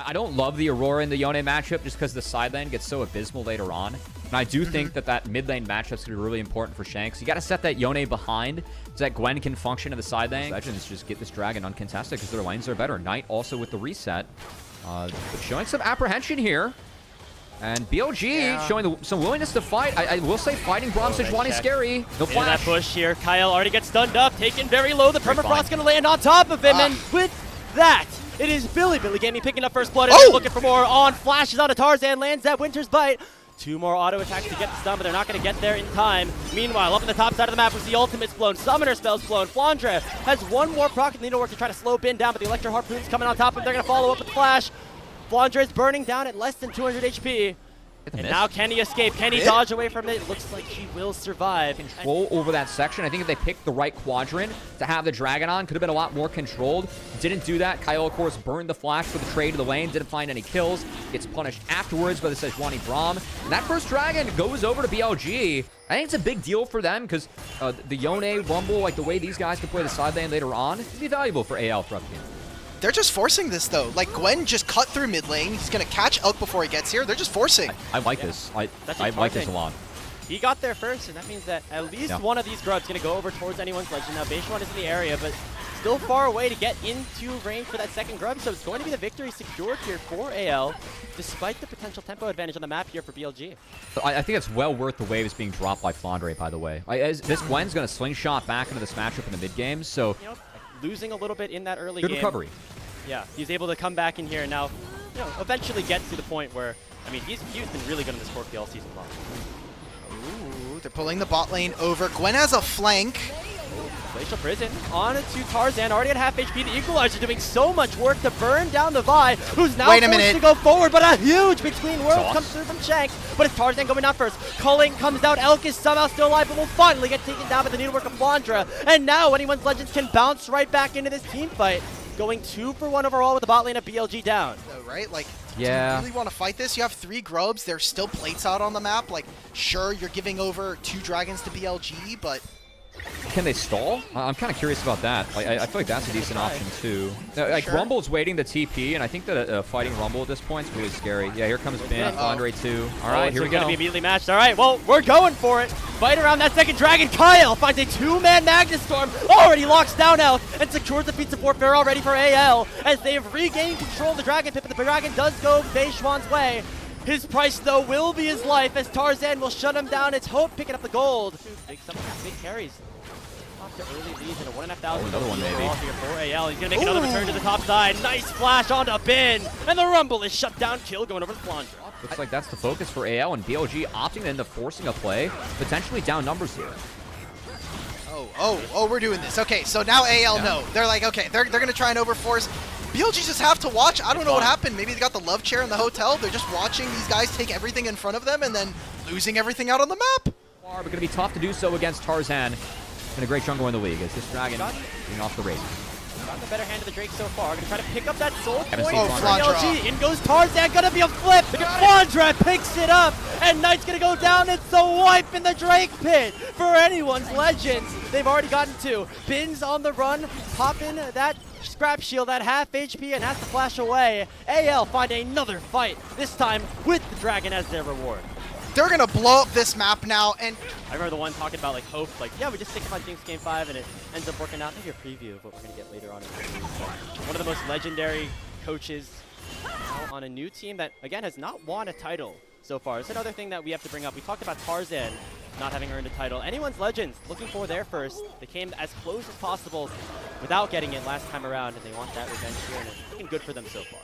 I don't love the Aurora and the Yone matchup just because the side lane gets so abysmal later on. And I do think that mid lane matchup is going to be really important for Shanks. You got to set that Yone behind so that Gwen can function in the side lane. Legends just get this dragon uncontested because their lanes are better. Knight also with the reset. But showing some apprehension here. And BLG showing some willingness to fight. I will say fighting Braum Sejuani scary. No flash. That push here. Kyle already gets stunned up, taken very low. The permafrost going to land on top of him. And with that, it is Bilibili Gaming picking up first blood. And they're looking for more on. Flashes onto Tarzan, lands that Winter's Bite. 2 more auto attacks to get the stun, but they're not going to get there in time. Meanwhile, up in the top side of the map was the ultimates blown, summoner spells blown. Flandre has 1 more proc and needlework to try to slow Bin down, but the Electro Harpoon's coming on top of him. They're going to follow up with the flash. Flandre is burning down at less than 200 HP. And now can he escape? Can he dodge away from it? Looks like he will survive. Control over that section. I think if they picked the right quadrant to have the dragon on, could have been a lot more controlled. Didn't do that. Kyle, of course, burned the flash for the trade to the lane. Didn't find any kills. Gets punished afterwards by the Sejuani Braum. And that first dragon goes over to BLG. I think it's a big deal for them because the Yone, Rumble, like the way these guys can play the side lane later on, it'd be valuable for AL throughout the game. They're just forcing this, though. Like, Gwen just cut through mid lane. He's going to catch Elk before he gets here. They're just forcing. I like this. I like this a lot. He got there first, and that means that at least one of these grubs going to go over towards anyone's legend. Now, Beishuan is in the area, but still far away to get into range for that second grub, so it's going to be the victory secured here for AL, despite the potential tempo advantage on the map here for BLG. I think it's well worth the waves being dropped by Flandre, by the way. This Gwen's going to slingshot back into this matchup in the mid game, so... You know, losing a little bit in that early good game. recovery. Yeah, he's able to come back in here and now, you know, eventually get to the point where, I mean, he's been really good in this 4P all season long. Ooh, they're pulling the bot lane over. Gwen has a flank. Glacial Prison on to Tarzan, already at half HP. The Equalizer doing so much work to burn down the Vi, who's now forced to go forward, but a huge between worlds comes through from Shanks. But it's Tarzan going down first. Culling comes down. Elk is somehow still alive, but will finally get taken down by the needlework of Flandre. And now anyone's legends can bounce right back into this team fight. Going 2 for 1 overall with the bot lane of BLG down. So, right? Like, do you really want to fight this? You have 3 grubs. There's still plates out on the map. Like, sure, you're giving over 2 dragons to BLG, but... Can they stall? I'm kind of curious about that. Like, I feel like that's a decent option, too. Like, Rumble's waiting the TP, and I think that fighting Rumble at this point is really scary. Yeah, here comes Bin, Flandre too. All right, here we go. Going to be immediately matched. All right, well, we're going for it. Fight around that second dragon. Kyle finds a 2-man Magnus Storm, already locks down Elk, and secures the feats of warfare already for AL, as they have regained control of the dragon pit, but the dragon does go Beishuan's way. His price, though, will be his life, as Tarzan will shut him down. It's Hope picking up the gold. Some big carries. Early leads in a 1,500. Another one, maybe. Here for AL. He's going to make another return to the top side. Nice flash onto Bin. And the Rumble is shut down. Kill going over the Flandre. Looks like that's the focus for AL, and BLG opting into forcing a play. Potentially down numbers here. Oh, we're doing this. Okay, so now AL know. They're like, okay, they're going to try and overforce. BLG just have to watch. I don't know what happened. Maybe they got the love chair in the hotel. They're just watching these guys take everything in front of them and then losing everything out on the map. But going to be tough to do so against Tarzan. And a great jungle in the league as this dragon being off the race. Got the better hand of the Drake so far. Gonna try to pick up that soul point for Flandre. BLG. In goes Tarzan, gonna be a flip. Flandre picks it up, and Knight's gonna go down. It's the wipe in the Drake pit for anyone's legends. They've already gotten 2. Bin's on the run, popping that scrap shield, that half HP, and has to flash away. AL find another fight, this time with the dragon as their reward. They're going to blow up this map now, and... I remember the one talking about, like, Hope, like, yeah, we just stick on Jinx Game 5, and it ends up working out. Maybe a preview of what we're going to get later on in the series. One of the most legendary coaches now on a new team that, again, has not won a title so far. It's another thing that we have to bring up. We talked about Tarzan not having earned a title. Anyone's legends looking for their first. They came as close as possible without getting it last time around, and they want that revenge here, and it's looking good for them so far.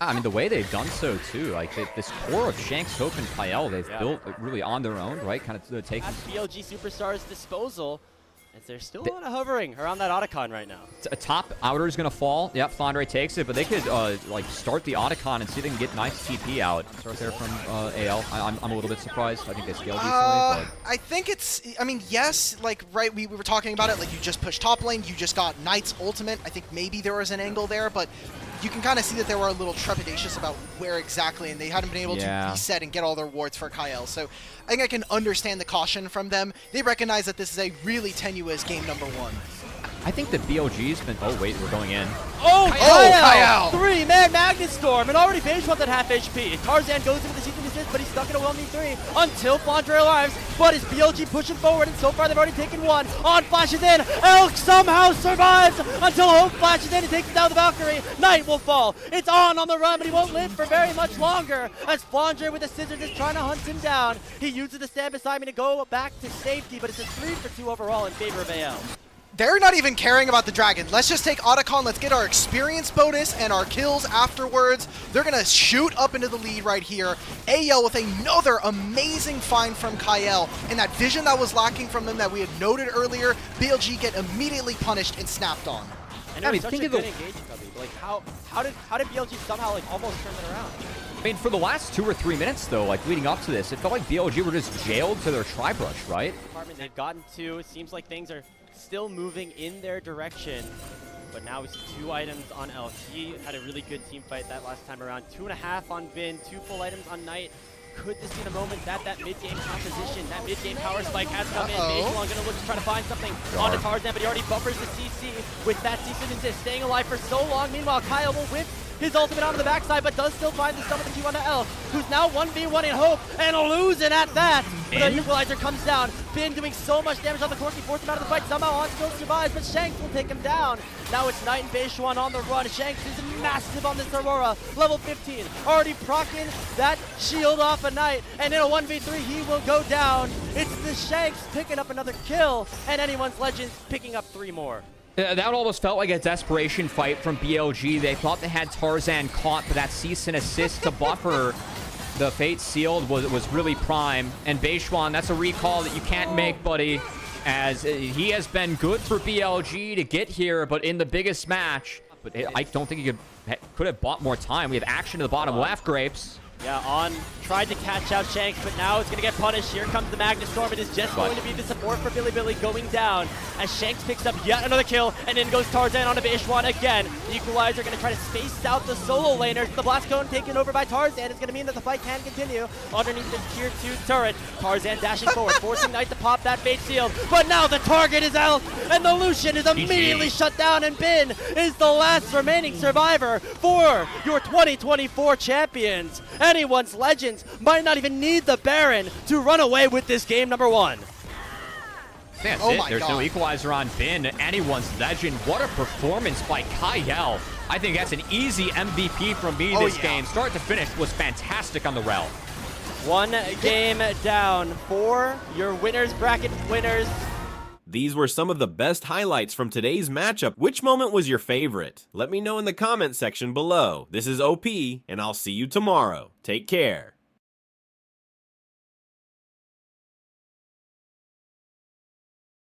I mean, the way they've done so, too. Like, this core of Shanks, Hope, and Kyle, they've built really on their own, right? Kind of taking... At BLG Superstars' disposal, as they're still a lot of hovering around that Otacon right now. A top outer is going to fall. Yep, Flandre takes it, but they could, like, start the Otacon and see if they can get nice TP out. Start there from AL. I'm a little bit surprised. I think they scaled decently, but... I think it's... I mean, yes, like, right, we were talking about it. Like, you just pushed top lane. You just got Knight's ultimate. I think maybe there was an angle there, but... You can kind of see that they were a little trepidatious about where exactly, and they hadn't been able to reset and get all their wards for Kyle. So I think I can understand the caution from them. They recognize that this is a really tenuous game number 1. I think that BLG's been... Oh, wait, we're going in. Oh, Kyle! 3-man Magnet Storm, and already Beige1 at half HP. Tarzan goes into the season assist, but he's stuck in a 1v3 until Flandre arrives. But is BLG pushing forward, and so far they've already taken one. On flashes in, Elk somehow survives until Hope flashes in and takes down the Valkyrie. Knight will fall. It's on the run, but he won't live for very much longer as Flandre with the scissors is trying to hunt him down. He uses the stand beside me to go back to safety, but it's a 3-for-2 overall in favor of AL. They're not even caring about the dragon. Let's just take Otacon. Let's get our experience bonus and our kills afterwards. They're going to shoot up into the lead right here. AL with another amazing find from Kyle. And that vision that was lacking from them that we had noted earlier, BLG get immediately punished and snapped on. And it was such a good engagement, Cubby. Like, how did BLG somehow like almost turn it around? I mean, for the last 2 or 3 minutes, though, like leading up to this, it felt like BLG were just jailed to their tri-brush, right? Department they've gotten to. It seems like things are still moving in their direction. But now we see 2 items on Elk. He had a really good team fight that last time around. 2.5 on Vin, 2 full items on Knight. Could this be the moment that mid-game composition, that mid-game power spike has come in? Beige1 gonna look to try to find something onto Tarzan, but he already buffers the CC with that CC insist, staying alive for so long. Meanwhile, Kyle will whip his ultimate onto the backside, but does still find the stun with the Q1 to Elk, who's now 1v1 in Hope, and losing at that. But the equalizer comes down. Finn doing so much damage on the Corki, forced him out of the fight. Somehow on still survives, but Shanks will take him down. Now it's Knight and Beige1 on the run. Shanks is massive on this Aurora, level 15. Already procking that shield off a Knight, and in a 1v3 he will go down. It's the Shanks picking up another kill, and anyone's Legends picking up 3 more. That almost felt like a desperation fight from BLG. They thought they had Tarzan caught, but that cease and assist to buffer the Fate Sealed was really prime. And Beige1, that's a recall that you can't make, buddy, as he has been good for BLG to get here, but in the biggest match. But I don't think he could have bought more time. We have action to the bottom left, Grapes. Yeah, On tried to catch out Shanks, but now it's going to get punished. Here comes the Magnet Storm. It is just going to be the support for Bilibili going down as Shanks picks up yet another kill, and in goes Tarzan onto Beige1 again. The Equalizer going to try to space out the solo laners. The Blast Cone taken over by Tarzan is going to mean that the fight can continue underneath this tier 2 turret. Tarzan dashing forward, forcing Knight to pop that Fate Seal, but now the target is out, and the Lucian is immediately shut down, and Bin is the last remaining survivor for your 2024 champions. Anyone's Legends might not even need the Baron to run away with this game number 1. That's it. There's no equalizer on Bin. Anyone's Legend. What a performance by Kyle. I think that's an easy MVP from me this game. Start to finish was fantastic on the rel. 1 game down for your winners bracket winners. These were some of the best highlights from today's matchup. Which moment was your favorite? Let me know in the comment section below. This is OP, and I'll see you tomorrow. Take care.